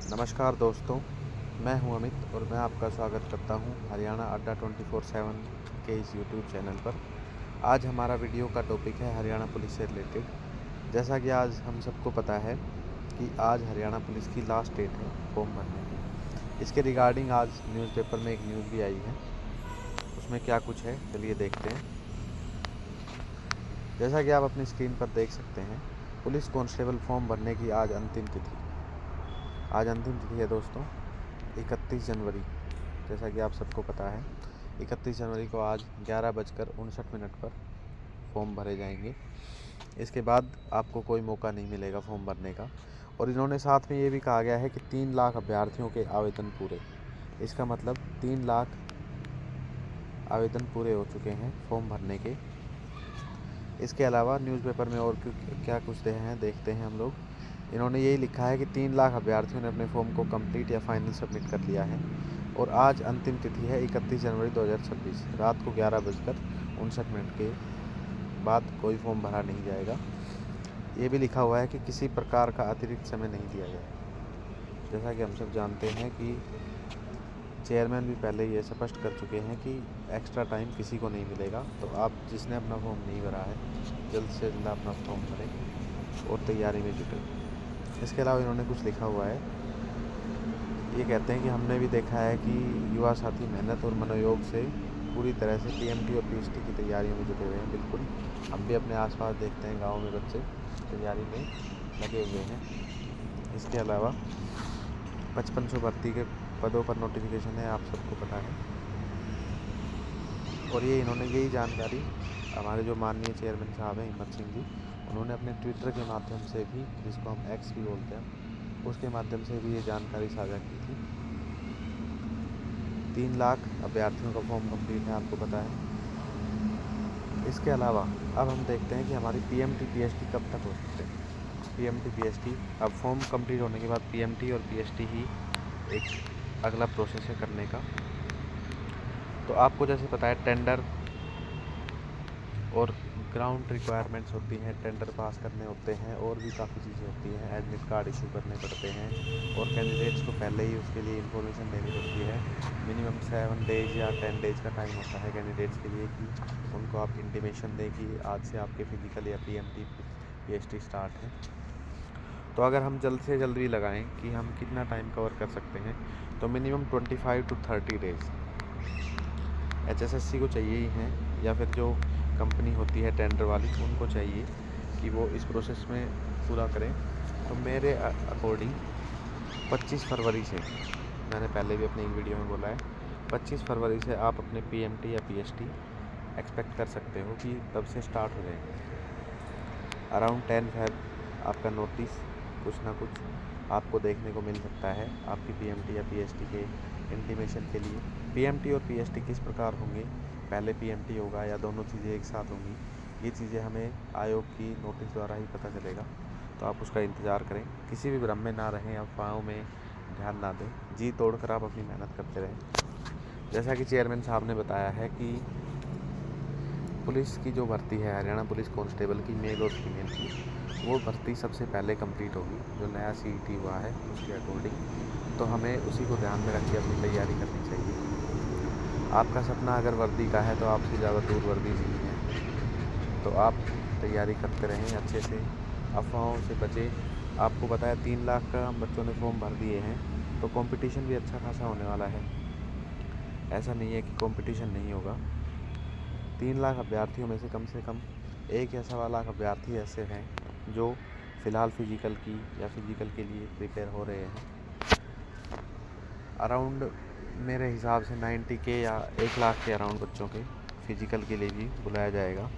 नमस्कार दोस्तों, मैं हूं अमित और मैं आपका स्वागत करता हूं हरियाणा अड्डा 24/7 के इस यूट्यूब चैनल पर। आज हमारा वीडियो का टॉपिक है हरियाणा पुलिस से रिलेटेड। जैसा कि आज हम सबको पता है कि आज हरियाणा पुलिस की लास्ट डेट है फॉर्म भरने की। इसके रिगार्डिंग आज न्यूज़पेपर में एक न्यूज़ भी आई है, उसमें क्या कुछ है चलिए देखते हैं। जैसा कि आप अपनी स्क्रीन पर देख सकते हैं, पुलिस कांस्टेबल फॉर्म भरने की आज अंतिम तिथि है दोस्तों, 31 जनवरी। जैसा कि आप सबको पता है 31 जनवरी को आज 11:59 पर फॉर्म भरे जाएंगे। इसके बाद आपको कोई मौका नहीं मिलेगा फॉर्म भरने का। और इन्होंने साथ में ये भी कहा गया है कि 3 लाख अभ्यर्थियों के आवेदन पूरे। इसका मतलब 3 लाख आवेदन पूरे हो चुके हैं फॉर्म भरने के। इसके अलावा न्यूज़पेपर में और क्या कुछ दे हैं देखते हैं हम लोग। इन्होंने यही लिखा है कि 3 लाख अभ्यर्थियों ने अपने फॉर्म को कंप्लीट या फाइनल सबमिट कर लिया है और आज अंतिम तिथि है 31 जनवरी 2026 रात को 11:59 के बाद कोई फॉर्म भरा नहीं जाएगा। ये भी लिखा हुआ है कि किसी प्रकार का अतिरिक्त समय नहीं दिया जाएगा। जैसा कि हम सब जानते हैं कि चेयरमैन भी पहले ये स्पष्ट कर चुके हैं कि एक्स्ट्रा टाइम किसी को नहीं मिलेगा। तो आप जिसने अपना फॉर्म नहीं भरा है जल्द से जल्द अपना फॉर्म भरें और तैयारी में जुटें। इसके अलावा इन्होंने कुछ लिखा हुआ है, ये कहते हैं कि हमने भी देखा है कि युवा साथी मेहनत और मनोयोग से पूरी तरह से पीएमटी और पीएसटी की तैयारियों में जुटे हुए हैं। बिल्कुल, हम भी अपने आसपास देखते हैं गाँव में बच्चे तैयारी में लगे हुए हैं। इसके अलावा 5500 भर्ती के पदों पर नोटिफिकेशन है, आप सबको पता है। और ये इन्होंने यही जानकारी हमारे जो माननीय चेयरमैन साहब हैं हिम्मत सिंह जी, उन्होंने अपने ट्विटर के माध्यम से भी, जिसको हम एक्स भी बोलते हैं, उसके माध्यम से भी ये जानकारी साझा की थी। 3 लाख अभ्यर्थियों का फॉर्म कंप्लीट है, आपको पता है। इसके अलावा अब हम देखते हैं कि हमारी पीएमटी पीएसटी कब तक हो सकते हैं। पीएमटी पीएसटी अब फॉर्म कंप्लीट होने के बाद पीएमटी और पीएसटी ही एक अगला प्रोसेस है करने का। तो आपको जैसे पता है टेंडर और ग्राउंड रिक्वायरमेंट्स होती हैं, टेंडर पास करने होते हैं और भी काफ़ी चीज़ें होती हैं, एडमिट कार्ड इशू करने पड़ते हैं और कैंडिडेट्स को पहले ही उसके लिए इन्फॉर्मेशन देनी पड़ती है। मिनिमम 7 डेज या 10 डेज का टाइम होता है कैंडिडेट्स के लिए कि उनको आप इंटीमेशन दें कि आज से आपके फिजिकल या पीएमटी पीएसटी स्टार्ट है। तो अगर हम जल्द से जल्द भी लगाएं कि हम कितना टाइम कवर कर सकते हैं, तो मिनिमम 25 to 30 डेज़ एचएसएससी को चाहिए ही हैं, या फिर जो कंपनी होती है टेंडर वाली उनको चाहिए कि वो इस प्रोसेस में पूरा करें। तो मेरे अकॉर्डिंग 25 फरवरी से, मैंने पहले भी अपनी एक वीडियो में बोला है, 25 फरवरी से आप अपने पीएमटी या पीएसटी एक्सपेक्ट कर सकते हो कि तब से स्टार्ट हो जाएंगे। अराउंड 10 फेब आपका नोटिस कुछ ना कुछ आपको देखने को मिल सकता है आपकी पीएमटी या पीएसटी के इंटीमेशन के लिए। पीएमटी और पीएसटी किस प्रकार होंगे, पहले पीएमटी होगा या दोनों चीज़ें एक साथ होंगी, ये चीज़ें हमें आयोग की नोटिस द्वारा ही पता चलेगा। तो आप उसका इंतज़ार करें, किसी भी भ्रम में ना रहें, अफवाहों में ध्यान ना दें, जी तोड़कर आप अपनी मेहनत करते रहें। जैसा कि चेयरमैन साहब ने बताया है कि पुलिस की जो भर्ती है हरियाणा पुलिस कांस्टेबल की, मेल और फीमेल की, वो भर्ती सबसे पहले कंप्लीट होगी जो नया सीईटी हुआ है उसके अकॉर्डिंग। तो हमें उसी को ध्यान में रख के अपनी तैयारी करनी चाहिए। आपका सपना अगर वर्दी का है तो आपसे ज़्यादा दूर वर्दी नहीं है। तो आप तैयारी करते रहें अच्छे से, अफवाहों से बचें। आपको पता है 3 लाख का हम बच्चों ने फॉर्म भर दिए हैं, तो कंपटीशन भी अच्छा खासा होने वाला है। ऐसा नहीं है कि कंपटीशन नहीं होगा। 3 लाख अभ्यर्थियों में से कम 1 या 1.25 लाख अभ्यर्थी ऐसे हैं जो फ़िलहाल फ़िज़िकल की या फिज़िकल के लिए प्रिपेयर हो रहे हैं। अराउंड मेरे हिसाब से 90 के या 1 लाख के अराउंड बच्चों के फ़िज़िकल के लिए भी बुलाया जाएगा।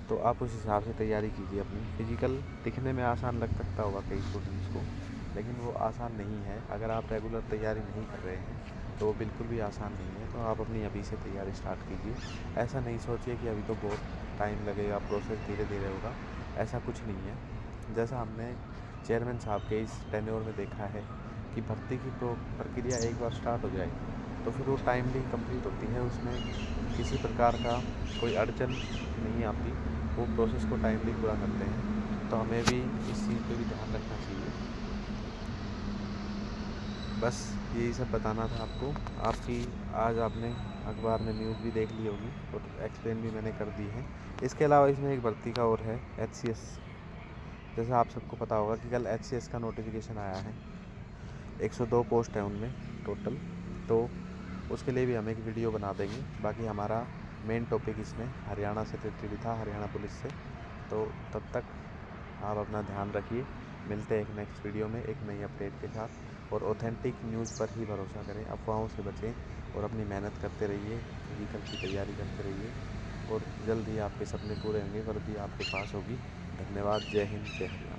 तो आप उस हिसाब से तैयारी कीजिए अपनी। फ़िज़िकल दिखने में आसान लग सकता होगा कई स्टूडेंट्स को, लेकिन वो आसान नहीं है। अगर आप रेगुलर तैयारी नहीं कर रहे हैं तो वो बिल्कुल भी आसान नहीं है। तो आप अपनी अभी से तैयारी स्टार्ट कीजिए। ऐसा नहीं सोचिए कि अभी तो बहुत टाइम लगेगा, प्रोसेस धीरे धीरे होगा, ऐसा कुछ नहीं है। जैसा हमने चेयरमैन साहब के इस टेन्योर में देखा है कि भर्ती की प्रक्रिया एक बार स्टार्ट हो जाए तो फिर वो टाइमली कंप्लीट होती है, उसमें किसी प्रकार का कोई अड़चन नहीं आती, वो प्रोसेस को टाइमली पूरा करते हैं। तो हमें भी इस चीज़ पे भी ध्यान रखना चाहिए। बस यही सब बताना था आपको। आपकी आज आपने अखबार में न्यूज़ भी देख ली होगी और एक्सप्लेन भी मैंने कर दी है। इसके अलावा इसमें एक भर्ती का और है HCS। जैसा आप सबको पता होगा कि कल HCS का नोटिफिकेशन आया है। 102 पोस्ट है उनमें टोटल, तो उसके लिए भी हम एक वीडियो बना देंगे। बाकी हमारा मेन टॉपिक इसमें हरियाणा से रिलेटेड था, हरियाणा पुलिस से। तो तब तक आप अपना ध्यान रखिए। मिलते हैं एक नेक्स्ट वीडियो में एक नई अपडेट के साथ। और ऑथेंटिक न्यूज़ पर ही भरोसा करें, अफवाहों से बचें और अपनी मेहनत करते रहिए, फिजिकल की तैयारी करते रहिए और जल्द ही आपके सपने पूरे होंगे, वर्दी आपके पास होगी। धन्यवाद। जय हिंद, जय हरियाणा।